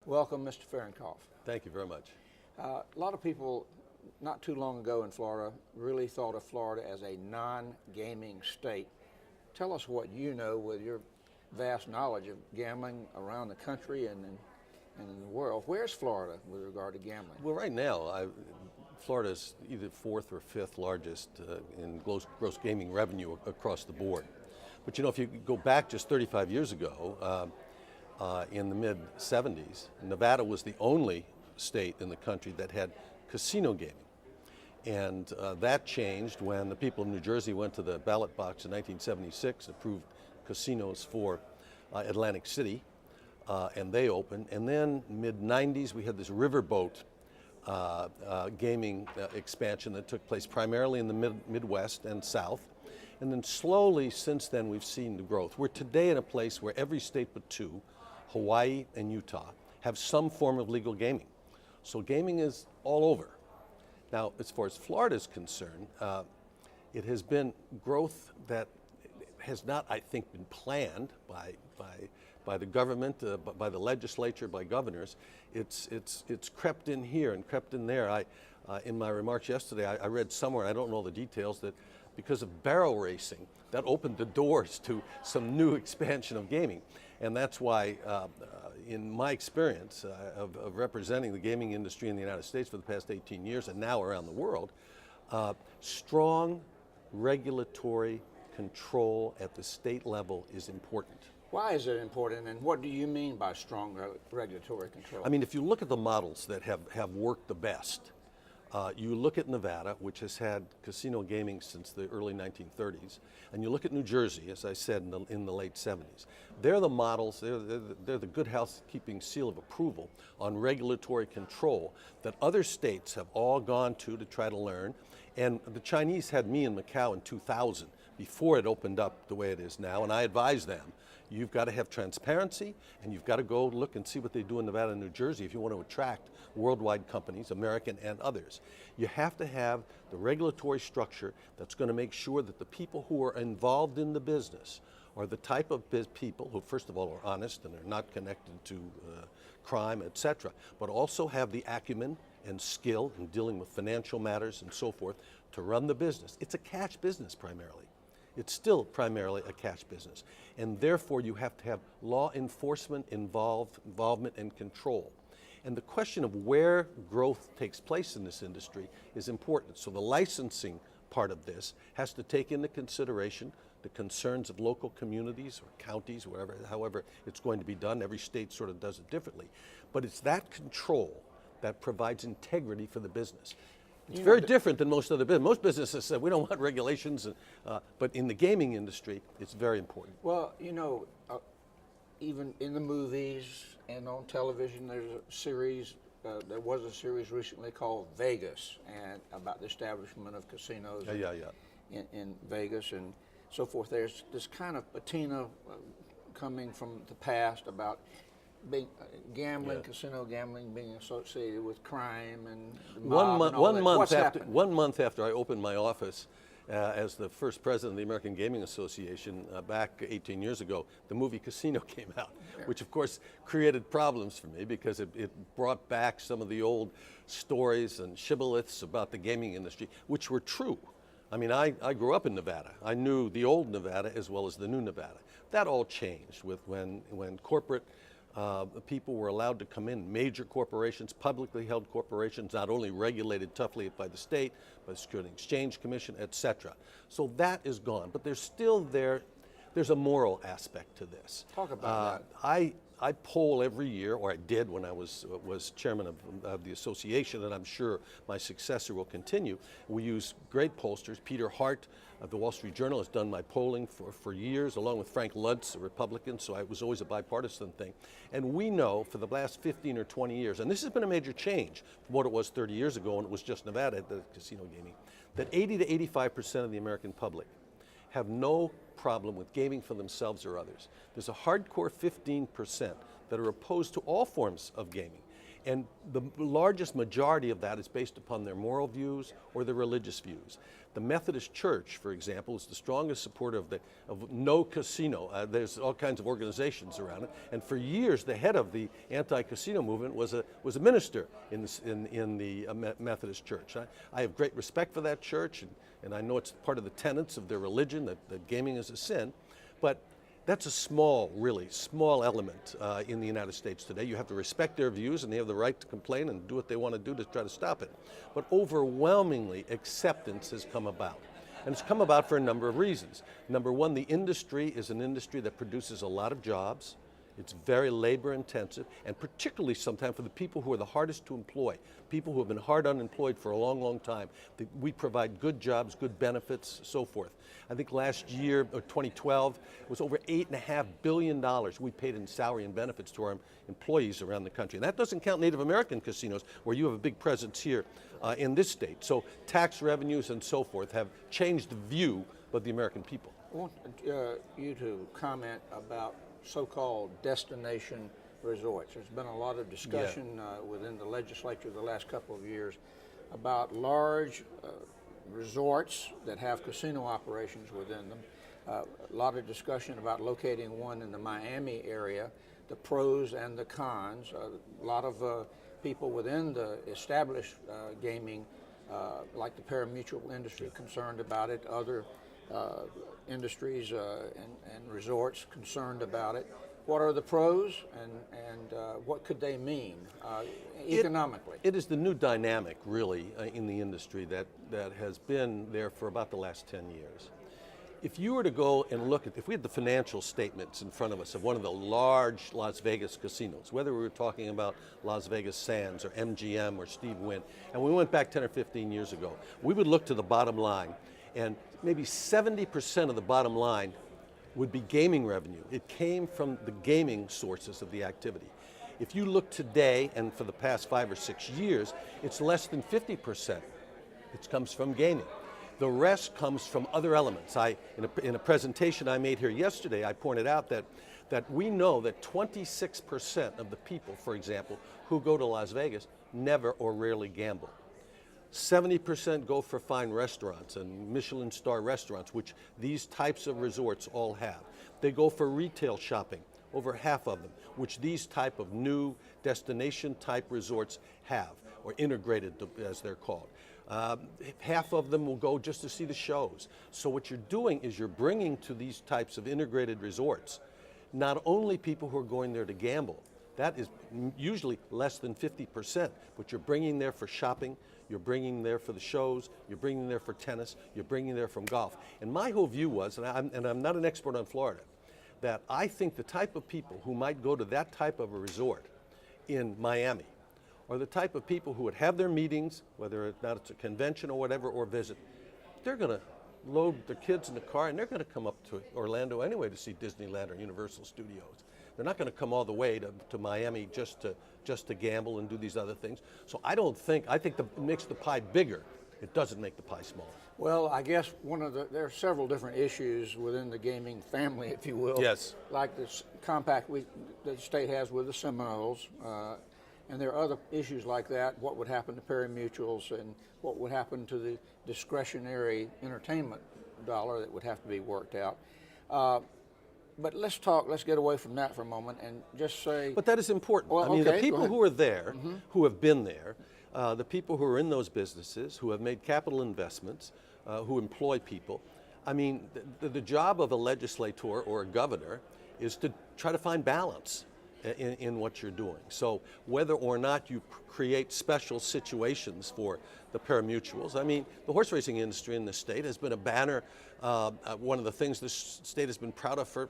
Welcome, Mr. Fahrenkopf. Thank you very much. A lot of people not too long ago in Florida really thought of Florida as a non-gaming state. Tell us what you know with your vast knowledge of gambling around the country and in the world. Where's Florida with regard to gambling? Well, right now, Florida's either fourth or fifth largest in gross gaming revenue across the board. But you know, if you go back just 35 years ago, in the mid-'70s, Nevada was the only state in the country that had casino gaming. And that changed when the people of New Jersey went to the ballot box in 1976, approved casinos for Atlantic City, and they opened. And then mid-'90s, we had this riverboat gaming expansion that took place primarily in the Midwest and South. And then slowly, since then, we've seen the growth. We're today in a place where every state but two, Hawaii and Utah, have some form of legal gaming. So gaming is all over. Now, as far as Florida is concerned, it has been growth that has not, I think, been planned by the government, by the legislature, by governors. It's crept in here and crept in there. In my remarks yesterday, I read somewhere, I don't know the details, that because of barrel racing, that opened the doors to some new expansion of gaming. And that's why, in my experience of representing the gaming industry in the United States for the past 18 years and now around the world, strong regulatory control at the state level is important. Why is it important, and what do you mean by strong regulatory control? I mean, if you look at the models that have worked the best, you look at Nevada, which has had casino gaming since the early 1930s, and you look at New Jersey, as I said, in the late 70s. They're the models, they're the good housekeeping seal of approval on regulatory control that other states have all gone to try to learn. And the Chinese had me in Macau in 2000, before it opened up the way it is now, and I advised them, you've got to have transparency, and you've got to go look and see what they do in Nevada and New Jersey if you want to attract worldwide companies, American and others. You have to have the regulatory structure that's going to make sure that the people who are involved in the business are the type of people who, first of all, are honest and are not connected to crime, etc., but also have the acumen and skill in dealing with financial matters and so forth to run the business. It's a cash business primarily. It's still primarily a cash business. And therefore, you have to have law enforcement involvement and control. And the question of where growth takes place in this industry is important. So the licensing part of this has to take into consideration the concerns of local communities or counties, however it's going to be done. Every state sort of does it differently. But it's that control that provides integrity for the business. It's very different than most other businesses. Most businesses say we don't want regulations, but in the gaming industry, it's very important. Well, you know, even in the movies and on television, there's a series, there was a series recently called Vegas, and about the establishment of casinos in Vegas and so forth. There's this kind of patina coming from the past about being gambling, casino gambling being associated with crime and the mob One month after I opened my office as the first president of the American Gaming Association back 18 years ago, the movie Casino came out, which of course created problems for me because it brought back some of the old stories and shibboleths about the gaming industry, which were true. I mean, I grew up in Nevada. I knew the old Nevada as well as the new Nevada. That all changed with when corporate people were allowed to come in, major corporations, publicly held corporations, not only regulated toughly by the state, but the Securities and Exchange Commission, etc. So that is gone, but there's still there's a moral aspect to this. Talk about that. I poll every year, or I did when I was chairman of the association, and I'm sure my successor will continue. We use great pollsters. Peter Hart of the Wall Street Journal has done my polling for years, along with Frank Luntz, a Republican, so it was always a bipartisan thing. And we know for the last 15 or 20 years, and this has been a major change from what it was 30 years ago when it was just Nevada, the casino gaming, that 80 to 85% of the American public have no problem with gaming for themselves or others. There's a hardcore 15% that are opposed to all forms of gaming. And the largest majority of that is based upon their moral views or their religious views. The Methodist Church, for example, is the strongest supporter of no casino. There's all kinds of organizations around it, and for years, the head of the anti-casino movement was a minister in the Methodist Church. I have great respect for that church, and I know it's part of the tenets of their religion that gaming is a sin, but that's a really small element in the United States today. You have to respect their views, and they have the right to complain and do what they want to do to try to stop it. But overwhelmingly, acceptance has come about. And it's come about for a number of reasons. Number one, the industry is an industry that produces a lot of jobs. It's very labor intensive, and particularly sometimes for the people who are the hardest to employ, people who have been hard unemployed for a long, long time. We provide good jobs, good benefits, so forth. I think last year, or 2012, it was over $8.5 billion we paid in salary and benefits to our employees around the country. And that doesn't count Native American casinos, where you have a big presence here in this state. So tax revenues and so forth have changed the view of the American people. I want you to comment about so-called destination resorts. There's been a lot of discussion within the legislature the last couple of years about large resorts that have casino operations within them. A lot of discussion about locating one in the Miami area, the pros and the cons. A lot of people within the established gaming, like the pari-mutuel industry, concerned about it. Other industries and resorts concerned about it. What are the pros, and what could they mean economically? It is the new dynamic, really, in the industry that has been there for about the last 10 years. If you were to go and look if we had the financial statements in front of us of one of the large Las Vegas casinos, whether we were talking about Las Vegas Sands or MGM or Steve Wynn, and we went back 10 or 15 years ago, we would look to the bottom line, and maybe 70% of the bottom line would be gaming revenue. It came from the gaming sources of the activity. If you look today, and for the past 5 or 6 years, it's less than 50%. It comes from gaming. The rest comes from other elements. In a presentation I made here yesterday, I pointed out that we know that 26% of the people, for example, who go to Las Vegas never or rarely gamble. 70% go for fine restaurants and Michelin star restaurants, which these types of resorts all have. They go for retail shopping, over half of them, which these type of new destination type resorts have, or integrated as they're called. Half of them will go just to see the shows. So what you're doing is you're bringing to these types of integrated resorts not only people who are going there to gamble, that is usually less than 50%, but you're bringing there for shopping, you're bringing there for the shows, you're bringing there for tennis, you're bringing there from golf. And my whole view was, and I'm not an expert on Florida, that I think the type of people who might go to that type of a resort in Miami are the type of people who would have their meetings, whether or not it's a convention or whatever, or visit. They're going to load their kids in the car and they're going to come up to Orlando anyway to see Disneyland or Universal Studios. They're not going to come all the way to Miami just to gamble and do these other things. So I think it makes the pie bigger. It doesn't make the pie smaller. Well, I guess there are several different issues within the gaming family, if you will. Yes. Like this compact the state has with the Seminoles, and there are other issues like that. What would happen to pari-mutuels, and what would happen to the discretionary entertainment dollar that would have to be worked out. But let's get away from that for a moment and just say... But that is important. Well, I mean, okay, the people who are there, who have been there, the people who are in those businesses, who have made capital investments, who employ people, I mean, the job of a legislator or a governor is to try to find balance in what you're doing. So whether or not you create special situations for the pari-mutuels, I mean, the horse racing industry in the state has been a banner, one of the things this state has been proud of for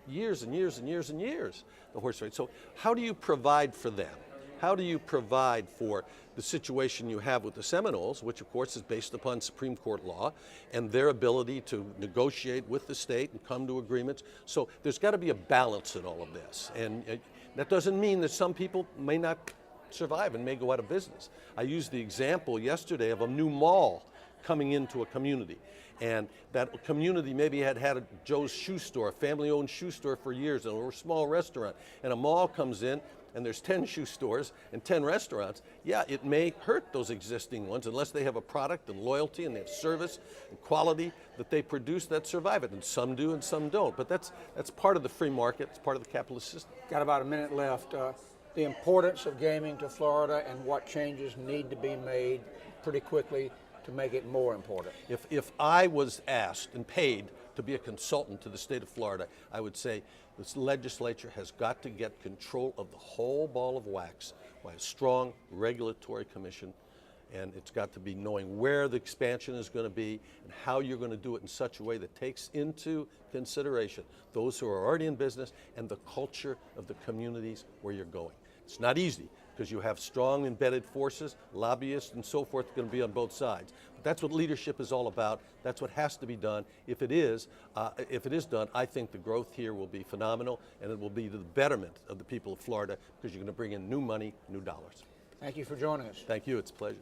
years and years and years and years, the horse race. So how do you provide for them? How do you provide for the situation you have with the Seminoles, which of course is based upon Supreme Court law and their ability to negotiate with the state and come to agreements? So there's got to be a balance in all of this. And that doesn't mean that some people may not survive and may go out of business. I used the example yesterday of a new mall coming into a community. And that community maybe had a Joe's shoe store, a family-owned shoe store for years, or a small restaurant. And a mall comes in, and there's 10 shoe stores and 10 restaurants. Yeah, it may hurt those existing ones unless they have a product and loyalty and they have service and quality that they produce that survive it. And some do and some don't. But that's part of the free market. It's part of the capitalist system. Got about a minute left. The importance of gaming to Florida and what changes need to be made pretty quickly to make it more important. If I was asked and paid to be a consultant to the state of Florida, I would say this legislature has got to get control of the whole ball of wax by a strong regulatory commission, and it's got to be knowing where the expansion is going to be and how you're going to do it in such a way that takes into consideration those who are already in business and the culture of the communities where you're going. It's not easy because you have strong embedded forces, lobbyists and so forth going to be on both sides. But that's what leadership is all about. That's what has to be done. If it is done, I think the growth here will be phenomenal, and it will be to the betterment of the people of Florida because you're going to bring in new money, new dollars. Thank you for joining us. Thank you. It's a pleasure.